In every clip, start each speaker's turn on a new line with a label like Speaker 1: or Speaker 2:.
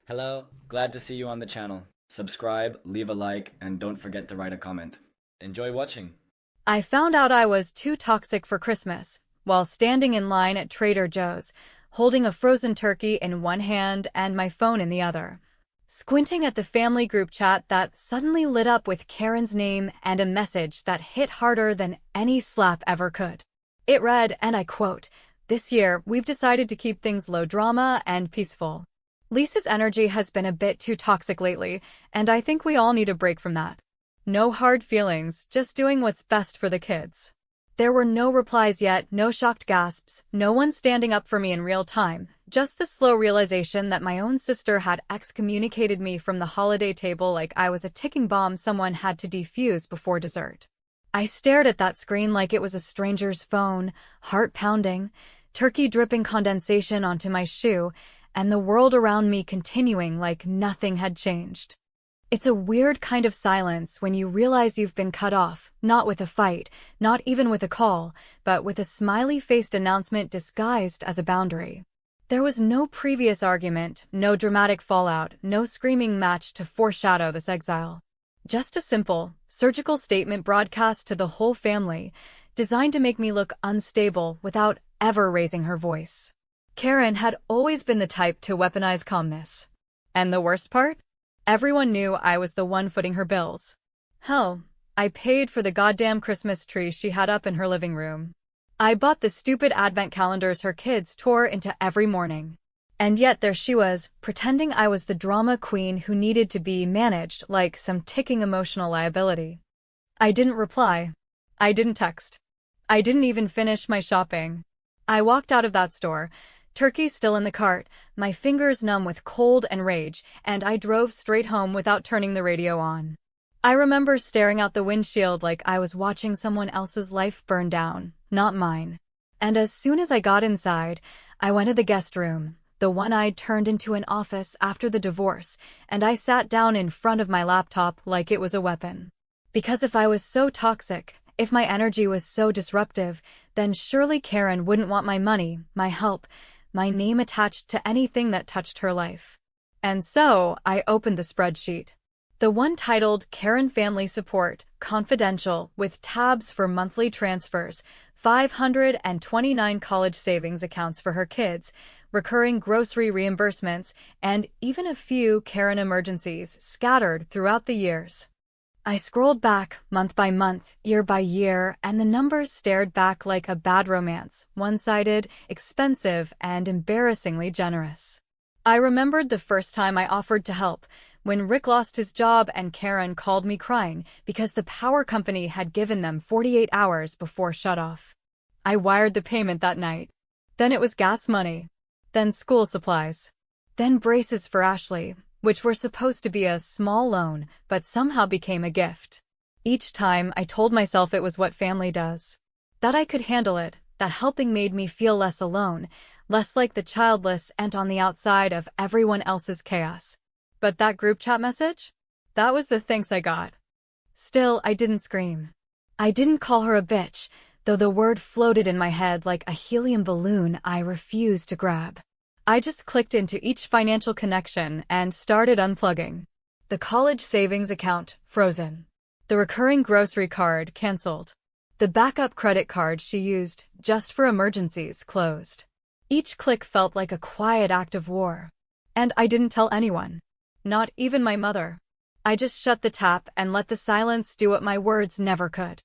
Speaker 1: Hello, glad to see you on the channel. Subscribe, leave a like, and don't forget to write a comment. Enjoy watching.
Speaker 2: I found out I was too toxic for Christmas while standing in line at Trader Joe's, holding a frozen turkey in one hand and my phone in the other, squinting at the family group chat that suddenly lit up with Karen's name and a message that hit harder than any slap ever could. It read, and I quote, "This year, we've decided to keep things low drama and peaceful. Lisa's energy has been a bit too toxic lately, and I think we all need a break from that. No hard feelings, just doing what's best for the kids." There were no replies yet, no shocked gasps, no one standing up for me in real time, just the slow realization that my own sister had excommunicated me from the holiday table like I was a ticking bomb someone had to defuse before dessert. I stared at that screen like it was a stranger's phone, heart pounding, turkey dripping condensation onto my shoe, and the world around me continuing like nothing had changed. It's a weird kind of silence when you realize you've been cut off, not with a fight, not even with a call, but with a smiley-faced announcement disguised as a boundary. There was no previous argument, no dramatic fallout, no screaming match to foreshadow this exile. Just a simple, surgical statement broadcast to the whole family, designed to make me look unstable without ever raising her voice. Karen had always been the type to weaponize calmness. And the worst part? Everyone knew I was the one footing her bills. Hell, I paid for the goddamn Christmas tree she had up in her living room. I bought the stupid advent calendars her kids tore into every morning. And yet there she was, pretending I was the drama queen who needed to be managed like some ticking emotional liability. I didn't reply. I didn't text. I didn't even finish my shopping. I walked out of that store, turkey still in the cart, my fingers numb with cold and rage, and I drove straight home without turning the radio on. I remember staring out the windshield like I was watching someone else's life burn down, not mine. And as soon as I got inside, I went to the guest room, the one I'd turned into an office after the divorce, and I sat down in front of my laptop like it was a weapon. Because if I was so toxic, if my energy was so disruptive, then surely Karen wouldn't want my money, my help, my name attached to anything that touched her life. And so, I opened the spreadsheet. The one titled Karen Family Support, Confidential, with tabs for monthly transfers, 529 college savings accounts for her kids, recurring grocery reimbursements, and even a few Karen emergencies scattered throughout the years. I scrolled back, month by month, year by year, and the numbers stared back like a bad romance, one-sided, expensive, and embarrassingly generous. I remembered the first time I offered to help, when Rick lost his job and Karen called me crying because the power company had given them 48 hours before shutoff. I wired the payment that night. Then it was gas money. Then school supplies. Then braces for Ashley, which were supposed to be a small loan, but somehow became a gift. Each time, I told myself it was what family does. That I could handle it, that helping made me feel less alone, less like the childless ant on the outside of everyone else's chaos. But that group chat message? That was the thanks I got. Still, I didn't scream. I didn't call her a bitch, though the word floated in my head like a helium balloon I refused to grab. I just clicked into each financial connection and started unplugging. The college savings account, frozen. The recurring grocery card, canceled. The backup credit card she used, just for emergencies, closed. Each click felt like a quiet act of war. And I didn't tell anyone. Not even my mother. I just shut the tap and let the silence do what my words never could.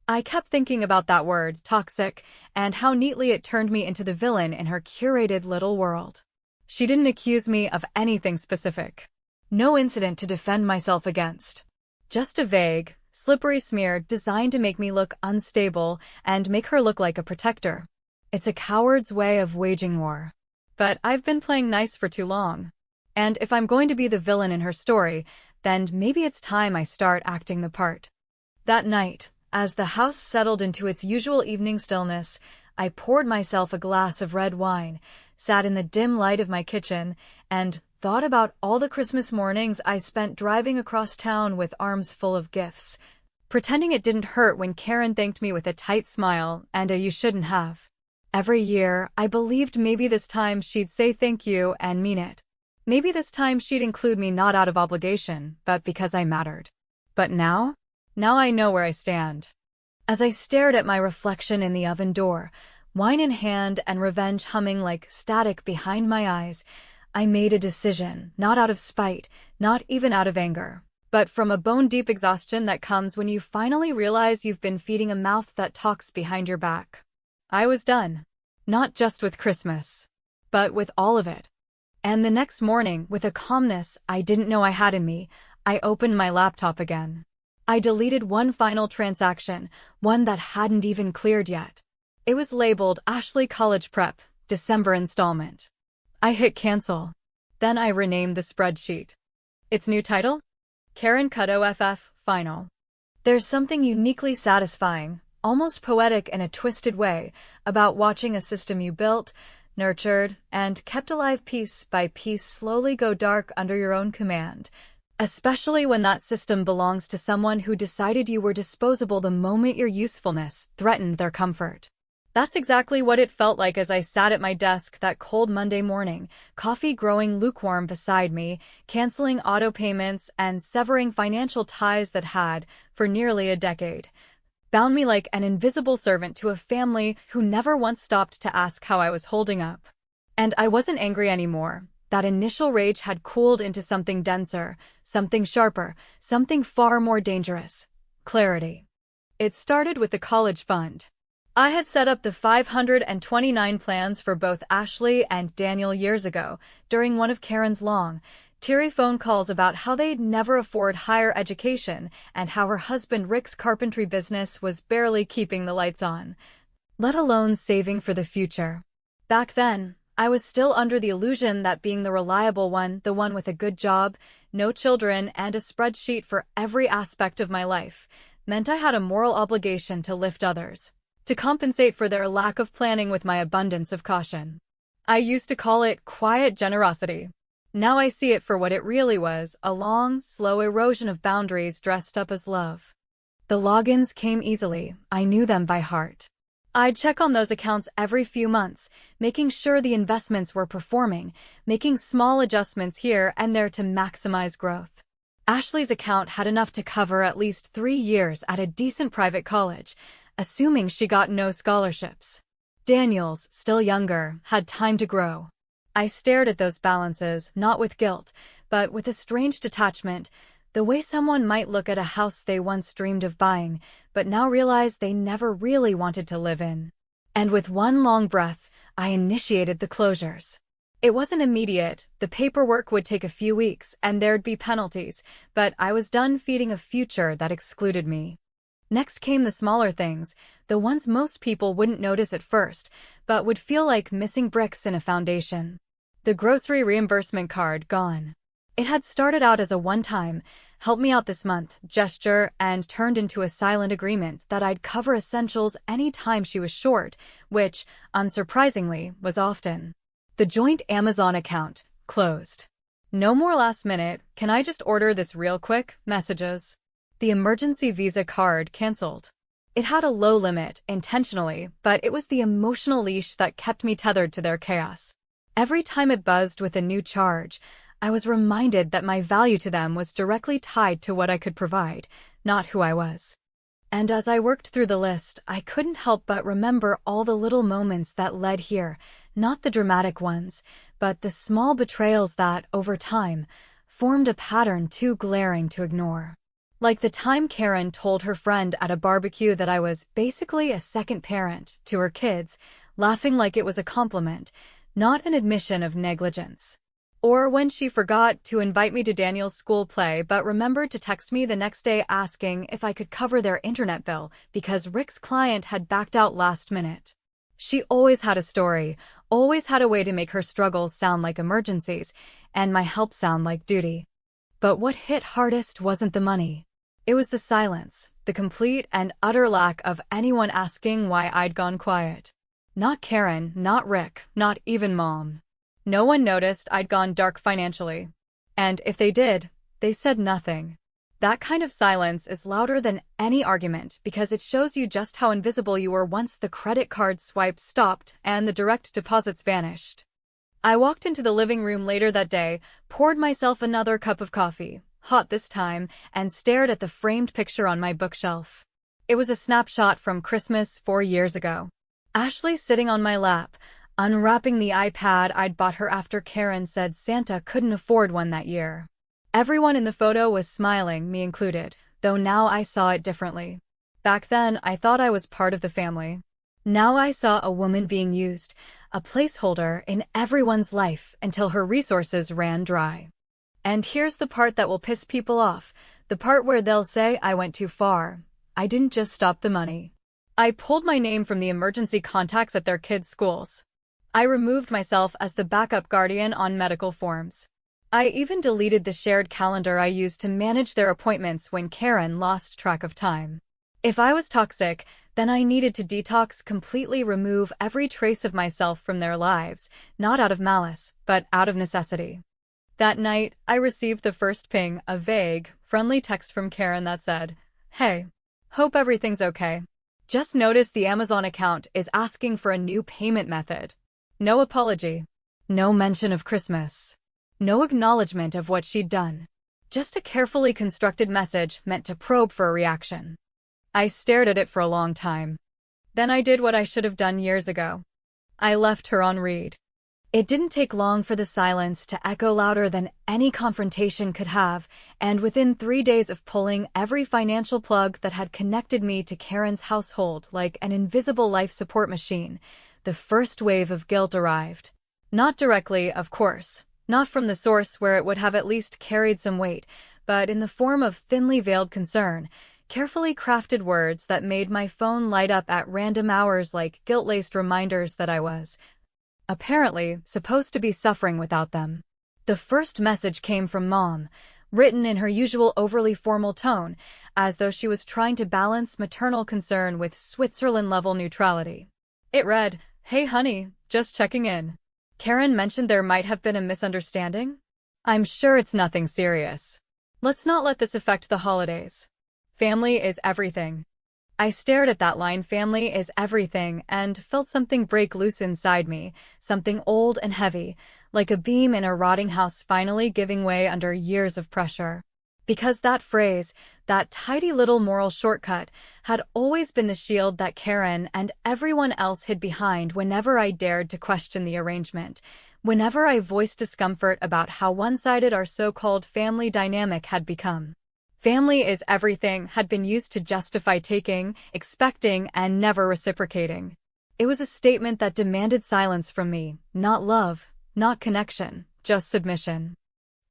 Speaker 2: I kept thinking about that word, toxic, and how neatly it turned me into the villain in her curated little world. She didn't accuse me of anything specific. No incident to defend myself against. Just a vague, slippery smear designed to make me look unstable and make her look like a protector. It's a coward's way of waging war. But I've been playing nice for too long. And if I'm going to be the villain in her story, then maybe it's time I start acting the part. That night, as the house settled into its usual evening stillness, I poured myself a glass of red wine, sat in the dim light of my kitchen, and thought about all the Christmas mornings I spent driving across town with arms full of gifts, pretending it didn't hurt when Karen thanked me with a tight smile and a "you shouldn't have." Every year, I believed maybe this time she'd say thank you and mean it. Maybe this time she'd include me not out of obligation, but because I mattered. But now? Now I know where I stand. As I stared at my reflection in the oven door, wine in hand and revenge humming like static behind my eyes, I made a decision, not out of spite, not even out of anger, but from a bone-deep exhaustion that comes when you finally realize you've been feeding a mouth that talks behind your back. I was done. Not just with Christmas, but with all of it. And the next morning, with a calmness I didn't know I had in me, I opened my laptop again. I deleted one final transaction, one that hadn't even cleared yet. It was labeled Ashley College Prep, December installment. I hit cancel. Then I renamed the spreadsheet. Its new title? Karen Cut OFF Final. There's something uniquely satisfying, almost poetic in a twisted way, about watching a system you built, nurtured, and kept alive piece by piece slowly go dark under your own command, especially when that system belongs to someone who decided you were disposable the moment your usefulness threatened their comfort. That's exactly what it felt like as I sat at my desk that cold Monday morning, coffee growing lukewarm beside me, canceling auto payments and severing financial ties that had, for nearly a decade, bound me like an invisible servant to a family who never once stopped to ask how I was holding up. And I wasn't angry anymore. That initial rage had cooled into something denser, something sharper, something far more dangerous. Clarity. It started with the college fund. I had set up the 529 plans for both Ashley and Daniel years ago, during one of Karen's long, teary phone calls about how they'd never afford higher education and how her husband Rick's carpentry business was barely keeping the lights on, let alone saving for the future. Back then, I was still under the illusion that being the reliable one, the one with a good job, no children, and a spreadsheet for every aspect of my life, meant I had a moral obligation to lift others, to compensate for their lack of planning with my abundance of caution. I used to call it quiet generosity. Now I see it for what it really was, a long, slow erosion of boundaries dressed up as love. The logins came easily. I knew them by heart. I'd check on those accounts every few months, making sure the investments were performing, making small adjustments here and there to maximize growth. Ashley's account had enough to cover at least 3 years at a decent private college, assuming she got no scholarships. Daniel's, still younger, had time to grow. I stared at those balances, not with guilt, but with a strange detachment, the way someone might look at a house they once dreamed of buying, but now realize they never really wanted to live in. And with one long breath, I initiated the closures. It wasn't immediate. The paperwork would take a few weeks, and there'd be penalties, but I was done feeding a future that excluded me. Next came the smaller things, the ones most people wouldn't notice at first, but would feel like missing bricks in a foundation. The grocery reimbursement card gone. It had started out as a one-time, help me out this month gesture and turned into a silent agreement that I'd cover essentials any time she was short, which, unsurprisingly, was often. The joint Amazon account closed. No more last minute, can I just order this real quick messages. The emergency Visa card canceled. It had a low limit, intentionally, but it was the emotional leash that kept me tethered to their chaos. Every time it buzzed with a new charge, I was reminded that my value to them was directly tied to what I could provide, not who I was. And as I worked through the list, I couldn't help but remember all the little moments that led here, not the dramatic ones, but the small betrayals that, over time, formed a pattern too glaring to ignore. Like the time Karen told her friend at a barbecue that I was basically a second parent to her kids, laughing like it was a compliment, not an admission of negligence. Or when she forgot to invite me to Daniel's school play but remembered to text me the next day asking if I could cover their internet bill because Rick's client had backed out last minute. She always had a story, always had a way to make her struggles sound like emergencies, and my help sound like duty. But what hit hardest wasn't the money. It was the silence, the complete and utter lack of anyone asking why I'd gone quiet. Not Karen, not Rick, not even Mom. No one noticed I'd gone dark financially. And if they did, they said nothing. That kind of silence is louder than any argument because it shows you just how invisible you were once the credit card swipes stopped and the direct deposits vanished. I walked into the living room later that day, poured myself another cup of coffee, hot this time, and stared at the framed picture on my bookshelf. It was a snapshot from Christmas 4 years ago. Ashley sitting on my lap, unwrapping the iPad I'd bought her after Karen said Santa couldn't afford one that year. Everyone in the photo was smiling, me included, though now I saw it differently. Back then, I thought I was part of the family. Now I saw a woman being used, a placeholder in everyone's life until her resources ran dry. And here's the part that will piss people off, the part where they'll say I went too far. I didn't just stop the money. I pulled my name from the emergency contacts at their kids' schools. I removed myself as the backup guardian on medical forms. I even deleted the shared calendar I used to manage their appointments when Karen lost track of time. If I was toxic, then I needed to detox, completely remove every trace of myself from their lives, not out of malice, but out of necessity. That night, I received the first ping, a vague, friendly text from Karen that said, "Hey, hope everything's okay. Just noticed the Amazon account is asking for a new payment method." No apology. No mention of Christmas. No acknowledgement of what she'd done. Just a carefully constructed message meant to probe for a reaction. I stared at it for a long time. Then I did what I should have done years ago. I left her on read. It didn't take long for the silence to echo louder than any confrontation could have, and within 3 days of pulling every financial plug that had connected me to Karen's household like an invisible life support machine, the first wave of guilt arrived. Not directly, of course, not from the source where it would have at least carried some weight, but in the form of thinly veiled concern, carefully crafted words that made my phone light up at random hours like guilt-laced reminders that I was, apparently, supposed to be suffering without them. The first message came from Mom, written in her usual overly formal tone, as though she was trying to balance maternal concern with Switzerland-level neutrality. It read, "Hey honey, just checking in. Karen mentioned there might have been a misunderstanding? I'm sure it's nothing serious. Let's not let this affect the holidays. Family is everything." I stared at that line, "family is everything," and felt something break loose inside me, something old and heavy, like a beam in a rotting house finally giving way under years of pressure. Because that phrase, that tidy little moral shortcut, had always been the shield that Karen and everyone else hid behind whenever I dared to question the arrangement, whenever I voiced discomfort about how one-sided our so-called family dynamic had become. Family is everything had been used to justify taking, expecting, and never reciprocating. It was a statement that demanded silence from me, not love, not connection, just submission.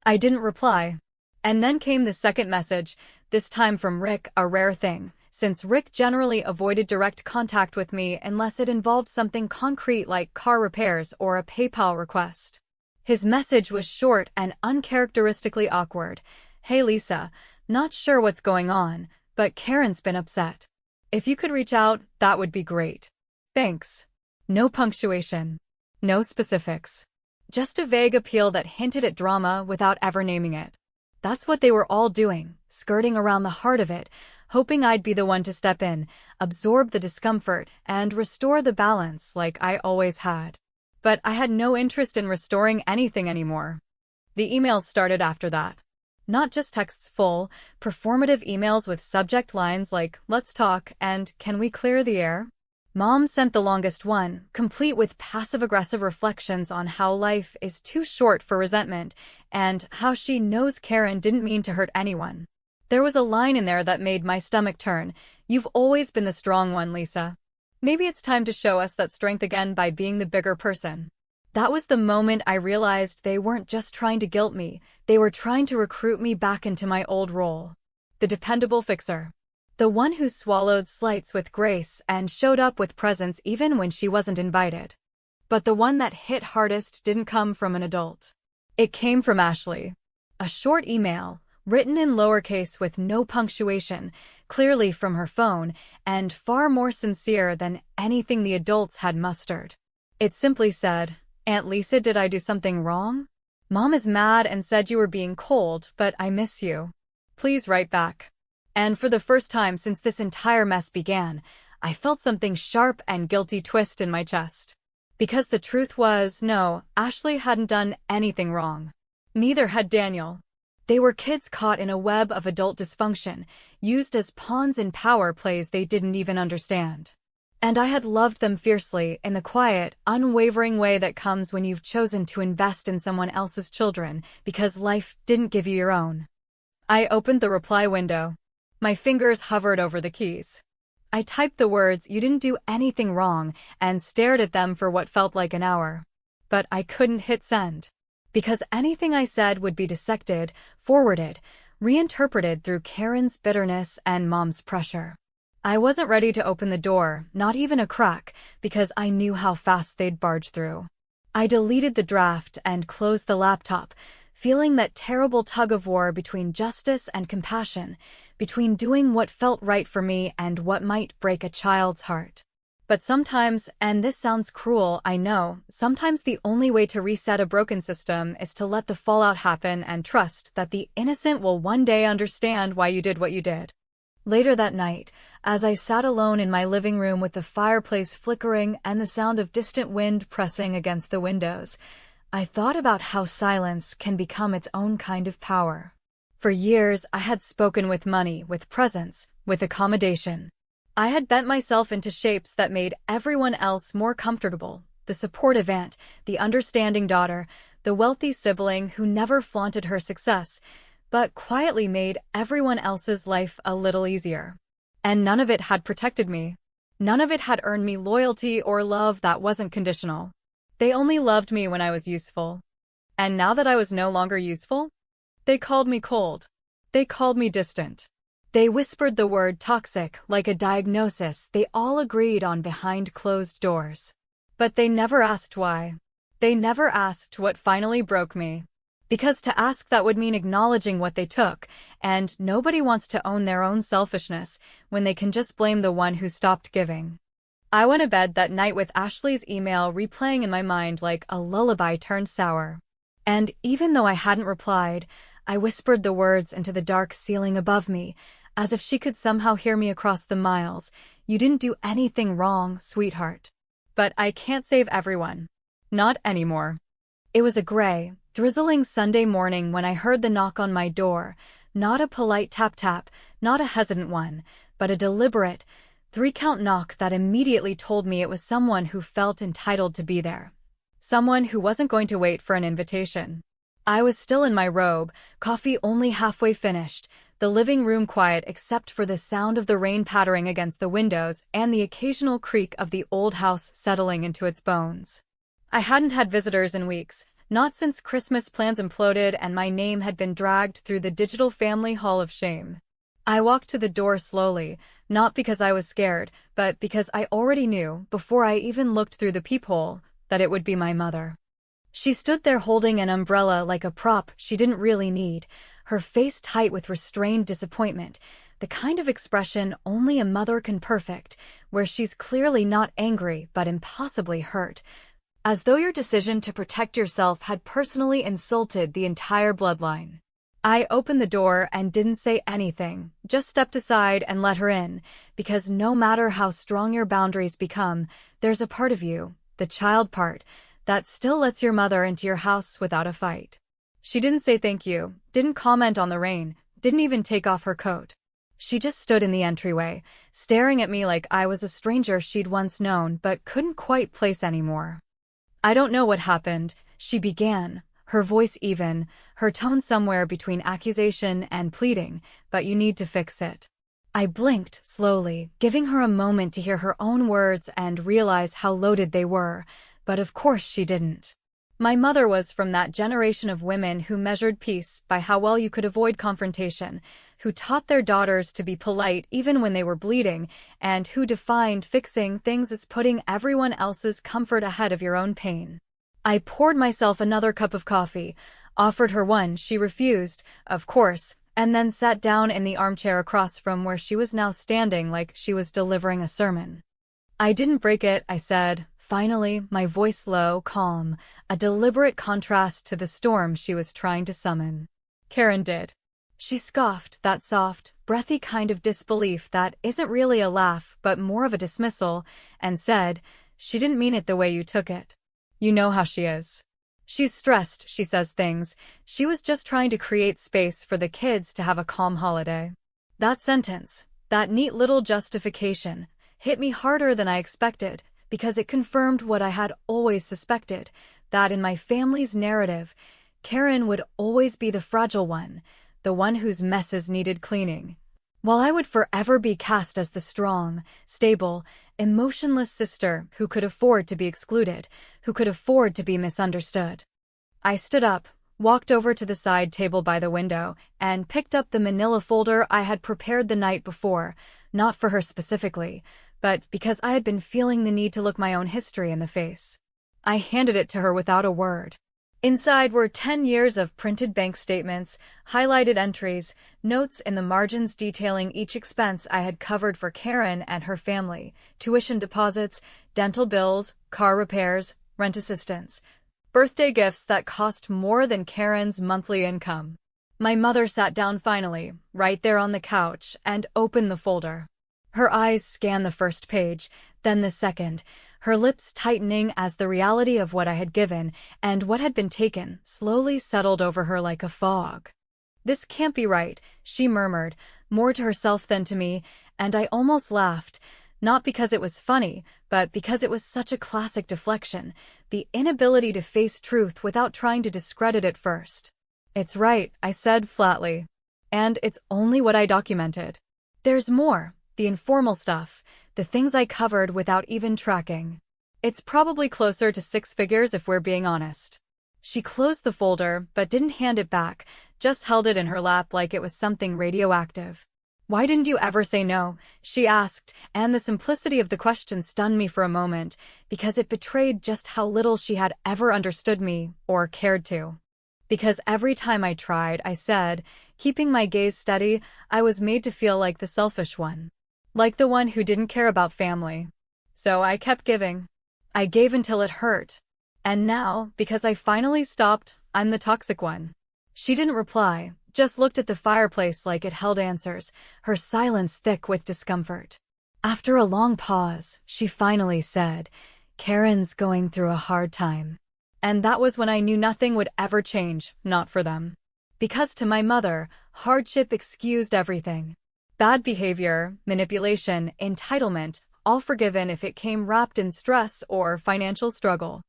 Speaker 2: I didn't reply. And then came the second message, this time from Rick, a rare thing, since Rick generally avoided direct contact with me unless it involved something concrete like car repairs or a PayPal request. His message was short and uncharacteristically awkward. "Hey Lisa, not sure what's going on, but Karen's been upset. If you could reach out, that would be great. Thanks." No punctuation. No specifics. Just a vague appeal that hinted at drama without ever naming it. That's what they were all doing, skirting around the heart of it, hoping I'd be the one to step in, absorb the discomfort, and restore the balance like I always had. But I had no interest in restoring anything anymore. The emails started after that. Not just texts, full, performative emails with subject lines like, "Let's talk," and "Can we clear the air?" Mom sent the longest one, complete with passive-aggressive reflections on how life is too short for resentment, and how she knows Karen didn't mean to hurt anyone. There was a line in there that made my stomach turn. "You've always been the strong one, Lisa. Maybe it's time to show us that strength again by being the bigger person." That was the moment I realized they weren't just trying to guilt me, they were trying to recruit me back into my old role. The dependable fixer. The one who swallowed slights with grace and showed up with presence even when she wasn't invited. But the one that hit hardest didn't come from an adult. It came from Ashley. A short email, written in lowercase with no punctuation, clearly from her phone, and far more sincere than anything the adults had mustered. It simply said, "Aunt Lisa, did I do something wrong? Mom is mad and said you were being cold, but I miss you. Please write back." And for the first time since this entire mess began, I felt something sharp and guilty twist in my chest. Because the truth was, no, Ashley hadn't done anything wrong. Neither had Daniel. They were kids caught in a web of adult dysfunction, used as pawns in power plays they didn't even understand. And I had loved them fiercely in the quiet, unwavering way that comes when you've chosen to invest in someone else's children because life didn't give you your own. I opened the reply window. My fingers hovered over the keys. I typed the words, "You didn't do anything wrong," and stared at them for what felt like an hour. But I couldn't hit send. Because anything I said would be dissected, forwarded, reinterpreted through Karen's bitterness and Mom's pressure. I wasn't ready to open the door, not even a crack, because I knew how fast they'd barge through. I deleted the draft and closed the laptop, feeling that terrible tug-of-war between justice and compassion, between doing what felt right for me and what might break a child's heart. But sometimes, and this sounds cruel, I know, sometimes the only way to reset a broken system is to let the fallout happen and trust that the innocent will one day understand why you did what you did. Later that night, as I sat alone in my living room with the fireplace flickering and the sound of distant wind pressing against the windows, I thought about how silence can become its own kind of power. For years, I had spoken with money, with presence, with accommodation. I had bent myself into shapes that made everyone else more comfortable: the supportive aunt, the understanding daughter, the wealthy sibling who never flaunted her success, but quietly made everyone else's life a little easier. And none of it had protected me. None of it had earned me loyalty or love that wasn't conditional. They only loved me when I was useful. And now that I was no longer useful, they called me cold. They called me distant. They whispered the word toxic like a diagnosis they all agreed on behind closed doors. But they never asked why. They never asked what finally broke me. Because to ask that would mean acknowledging what they took, and nobody wants to own their own selfishness when they can just blame the one who stopped giving. I went to bed that night with Ashley's email replaying in my mind like a lullaby turned sour. And even though I hadn't replied, I whispered the words into the dark ceiling above me, as if she could somehow hear me across the miles. "You didn't do anything wrong, sweetheart. But I can't save everyone. Not anymore." It was a gray, drizzling Sunday morning when I heard the knock on my door, not a polite tap-tap, not a hesitant one, but a deliberate, three-count knock that immediately told me it was someone who felt entitled to be there. Someone who wasn't going to wait for an invitation. I was still in my robe, coffee only halfway finished, the living room quiet except for the sound of the rain pattering against the windows and the occasional creak of the old house settling into its bones. I hadn't had visitors in weeks, not since Christmas plans imploded and my name had been dragged through the digital family hall of shame. I walked to the door slowly, not because I was scared, but because I already knew, before I even looked through the peephole, that it would be my mother. She stood there holding an umbrella like a prop she didn't really need, her face tight with restrained disappointment, the kind of expression only a mother can perfect, where she's clearly not angry but impossibly hurt, as though your decision to protect yourself had personally insulted the entire bloodline. I opened the door and didn't say anything, just stepped aside and let her in, because no matter how strong your boundaries become, there's a part of you, the child part, that still lets your mother into your house without a fight. She didn't say thank you, didn't comment on the rain, didn't even take off her coat. She just stood in the entryway, staring at me like I was a stranger she'd once known but couldn't quite place anymore. "I don't know what happened," she began, her voice even, her tone somewhere between accusation and pleading, "but you need to fix it." I blinked slowly, giving her a moment to hear her own words and realize how loaded they were, but of course she didn't. My mother was from that generation of women who measured peace by how well you could avoid confrontation, who taught their daughters to be polite even when they were bleeding, and who defined fixing things as putting everyone else's comfort ahead of your own pain. I poured myself another cup of coffee, offered her one, she refused, of course, and then sat down in the armchair across from where she was now standing like she was delivering a sermon. "I didn't break it," I said, finally, my voice low, calm, a deliberate contrast to the storm she was trying to summon. "Karen did." She scoffed, that soft, breathy kind of disbelief that isn't really a laugh but more of a dismissal, and said, "She didn't mean it the way you took it." You know how she is. She's stressed, she says things. She was just trying to create space for the kids to have a calm holiday. That sentence, that neat little justification, hit me harder than I expected because it confirmed what I had always suspected, that in my family's narrative, Karen would always be the fragile one, the one whose messes needed cleaning, while I would forever be cast as the strong, stable, emotionless sister who could afford to be excluded, who could afford to be misunderstood. I stood up, walked over to the side table by the window, and picked up the manila folder I had prepared the night before, not for her specifically, but because I had been feeling the need to look my own history in the face. I handed it to her without a word. Inside were 10 years of printed bank statements, highlighted entries, notes in the margins detailing each expense I had covered for Karen and her family, tuition deposits, dental bills, car repairs, rent assistance, birthday gifts that cost more than Karen's monthly income. My mother sat down finally, right there on the couch, and opened the folder. Her eyes scanned the first page, then the second, her lips tightening as the reality of what I had given and what had been taken slowly settled over her like a fog. "This can't be right," she murmured, more to herself than to me, and I almost laughed, not because it was funny, but because it was such a classic deflection, the inability to face truth without trying to discredit it first. "It's right," I said flatly. "And it's only what I documented. There's more, the informal stuff, the things I covered without even tracking. It's probably closer to 6 figures if we're being honest." She closed the folder, but didn't hand it back, just held it in her lap like it was something radioactive. "Why didn't you ever say no?" she asked, and the simplicity of the question stunned me for a moment, because it betrayed just how little she had ever understood me, or cared to. "Because every time I tried," I said, keeping my gaze steady, "I was made to feel like the selfish one. Like the one who didn't care about family. So I kept giving. I gave until it hurt. And now, because I finally stopped, I'm the toxic one." She didn't reply, just looked at the fireplace like it held answers, her silence thick with discomfort. After a long pause, she finally said, "Karen's going through a hard time." And that was when I knew nothing would ever change, not for them. Because to my mother, hardship excused everything. Bad behavior, manipulation, entitlement, all forgiven if it came wrapped in stress or financial struggle.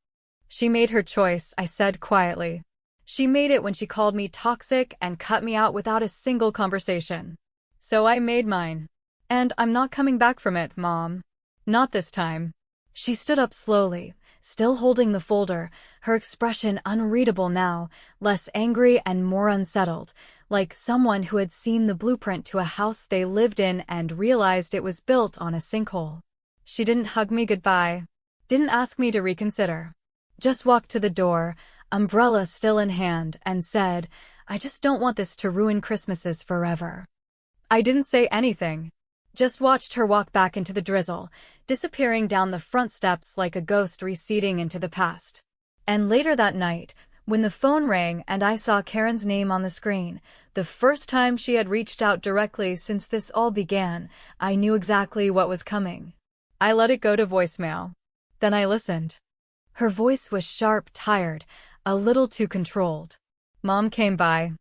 Speaker 2: "She made her choice," I said quietly. "She made it when she called me toxic and cut me out without a single conversation. So I made mine. And I'm not coming back from it, Mom. Not this time." She stood up slowly, still holding the folder, her expression unreadable now, less angry and more unsettled, like someone who had seen the blueprint to a house they lived in and realized it was built on a sinkhole. She didn't hug me goodbye, didn't ask me to reconsider. Just walked to the door, umbrella still in hand, and said, "I just don't want this to ruin Christmases forever." I didn't say anything. Just watched her walk back into the drizzle, disappearing down the front steps like a ghost receding into the past. And later that night, when the phone rang and I saw Karen's name on the screen, the first time she had reached out directly since this all began, I knew exactly what was coming. I let it go to voicemail. Then I listened. Her voice was sharp, tired, a little too controlled. "Mom came by.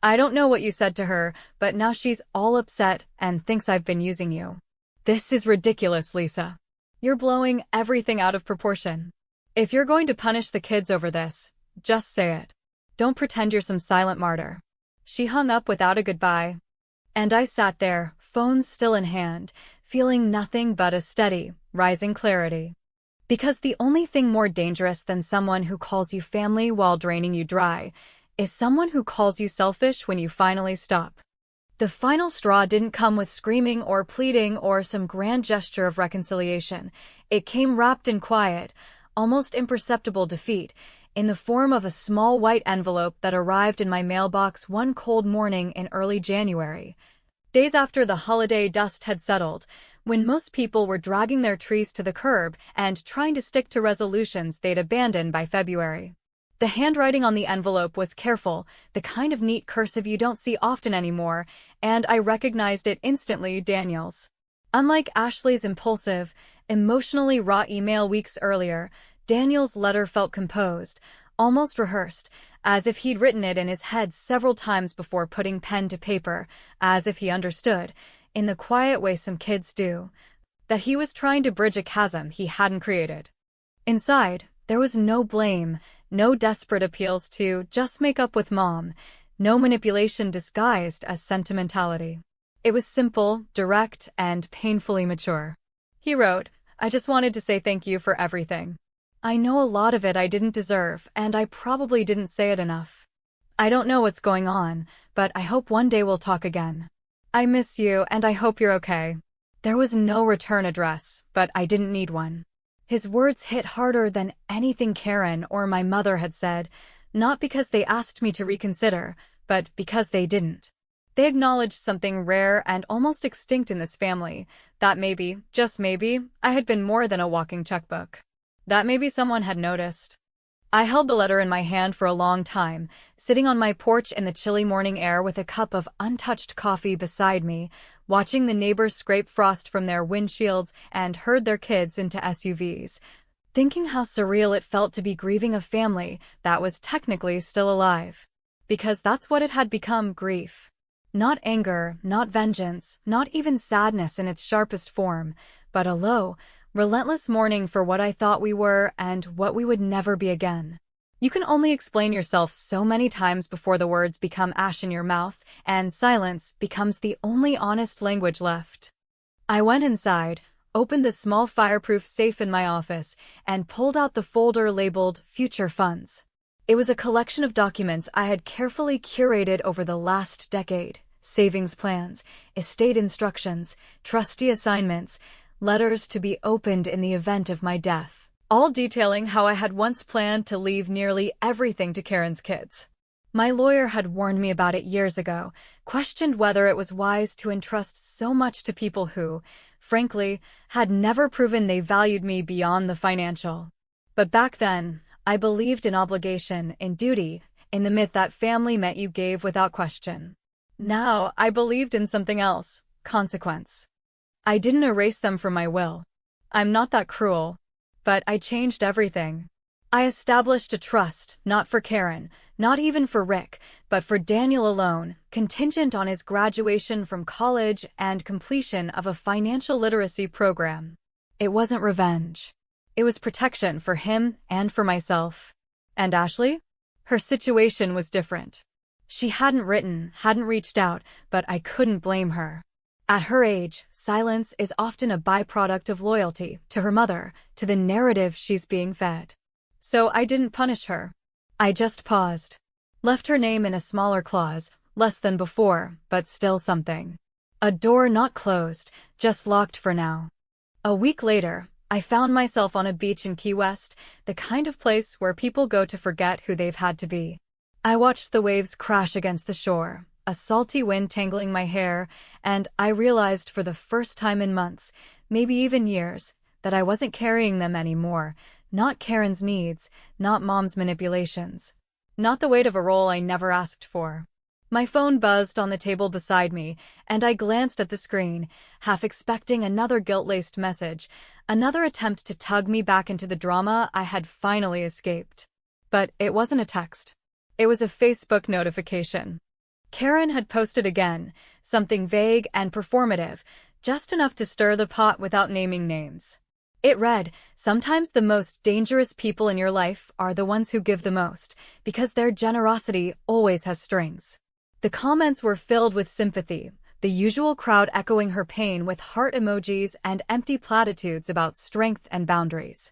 Speaker 2: I don't know what you said to her, but now she's all upset and thinks I've been using you. This is ridiculous, Lisa. You're blowing everything out of proportion. If you're going to punish the kids over this, just say it. Don't pretend you're some silent martyr." She hung up without a goodbye. And I sat there, phone still in hand, feeling nothing but a steady, rising clarity. Because the only thing more dangerous than someone who calls you family while draining you dry is someone who calls you selfish when you finally stop. The final straw didn't come with screaming or pleading or some grand gesture of reconciliation. It came wrapped in quiet, almost imperceptible defeat, in the form of a small white envelope that arrived in my mailbox one cold morning in early January. Days after the holiday dust had settled, when most people were dragging their trees to the curb and trying to stick to resolutions they'd abandoned by February. The handwriting on the envelope was careful, the kind of neat cursive you don't see often anymore, and I recognized it instantly, Daniel's. Unlike Ashley's impulsive, emotionally raw email weeks earlier, Daniel's letter felt composed, almost rehearsed, as if he'd written it in his head several times before putting pen to paper, as if he understood, in the quiet way some kids do, that he was trying to bridge a chasm he hadn't created. Inside, there was no blame, no desperate appeals to just make up with Mom, no manipulation disguised as sentimentality. It was simple, direct, and painfully mature. He wrote, "I just wanted to say thank you for everything. I know a lot of it I didn't deserve, and I probably didn't say it enough. I don't know what's going on, but I hope one day we'll talk again. I miss you, and I hope you're okay." There was no return address, but I didn't need one. His words hit harder than anything Karen or my mother had said, not because they asked me to reconsider, but because they didn't. They acknowledged something rare and almost extinct in this family, that maybe, just maybe, I had been more than a walking checkbook. That maybe someone had noticed. I held the letter in my hand for a long time, sitting on my porch in the chilly morning air with a cup of untouched coffee beside me, watching the neighbors scrape frost from their windshields and herd their kids into SUVs, thinking how surreal it felt to be grieving a family that was technically still alive. Because that's what it had become, grief. Not anger, not vengeance, not even sadness in its sharpest form, but a low, relentless mourning for what I thought we were and what we would never be again. You can only explain yourself so many times before the words become ash in your mouth, and silence becomes the only honest language left. I went inside, opened the small fireproof safe in my office, and pulled out the folder labeled Future Funds. It was a collection of documents I had carefully curated over the last decade. Savings plans, estate instructions, trustee assignments, letters to be opened in the event of my death, all detailing how I had once planned to leave nearly everything to Karen's kids. My lawyer had warned me about it years ago, questioned whether it was wise to entrust so much to people who, frankly, had never proven they valued me beyond the financial. But back then, I believed in obligation, in duty, in the myth that family meant you gave without question. Now, I believed in something else, consequence. I didn't erase them from my will. I'm not that cruel. But I changed everything. I established a trust, not for Karen, not even for Rick, but for Daniel alone, contingent on his graduation from college and completion of a financial literacy program. It wasn't revenge. It was protection for him and for myself. And Ashley? Her situation was different. She hadn't written, hadn't reached out, but I couldn't blame her. At her age, silence is often a byproduct of loyalty to her mother, to the narrative she's being fed. So I didn't punish her. I just paused. Left her name in a smaller clause, less than before, but still something. A door not closed, just locked for now. A week later, I found myself on a beach in Key West, the kind of place where people go to forget who they've had to be. I watched the waves crash against the shore, a salty wind tangling my hair, and I realized for the first time in months, maybe even years, that I wasn't carrying them anymore, not Karen's needs, not Mom's manipulations, not the weight of a role I never asked for. My phone buzzed on the table beside me, and I glanced at the screen, half expecting another guilt-laced message, another attempt to tug me back into the drama I had finally escaped. But it wasn't a text. It was a Facebook notification. Karen had posted again, something vague and performative, just enough to stir the pot without naming names. It read, "Sometimes the most dangerous people in your life are the ones who give the most, because their generosity always has strings." The comments were filled with sympathy, the usual crowd echoing her pain with heart emojis and empty platitudes about strength and boundaries.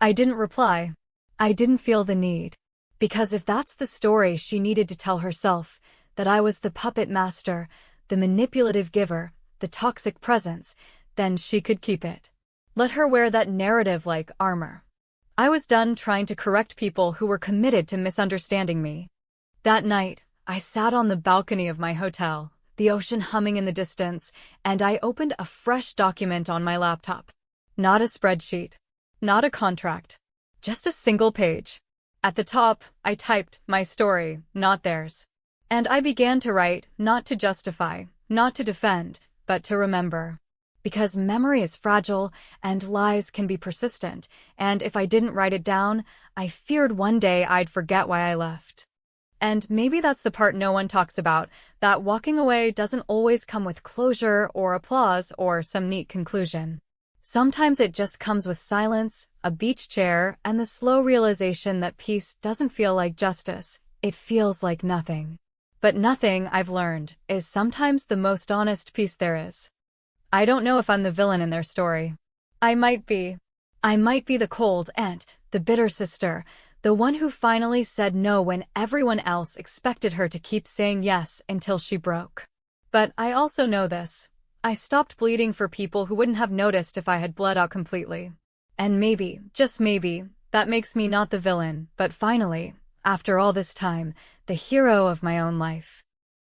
Speaker 2: I didn't reply. I didn't feel the need. Because if that's the story she needed to tell herself, that I was the puppet master, the manipulative giver, the toxic presence, then she could keep it. Let her wear that narrative like armor. I was done trying to correct people who were committed to misunderstanding me. That night, I sat on the balcony of my hotel, the ocean humming in the distance, and I opened a fresh document on my laptop. Not a spreadsheet. Not a contract. Just a single page. At the top, I typed my story, not theirs. And I began to write, not to justify, not to defend, but to remember. Because memory is fragile and lies can be persistent, and if I didn't write it down, I feared one day I'd forget why I left. And maybe that's the part no one talks about, that walking away doesn't always come with closure or applause or some neat conclusion. Sometimes it just comes with silence, a beach chair, and the slow realization that peace doesn't feel like justice, it feels like nothing. But nothing, I've learned, is sometimes the most honest peace there is. I don't know if I'm the villain in their story. I might be. I might be the cold aunt, the bitter sister, the one who finally said no when everyone else expected her to keep saying yes until she broke. But I also know this. I stopped bleeding for people who wouldn't have noticed if I had bled out completely. And maybe, just maybe, that makes me not the villain, but finally, after all this time, the hero of my own life.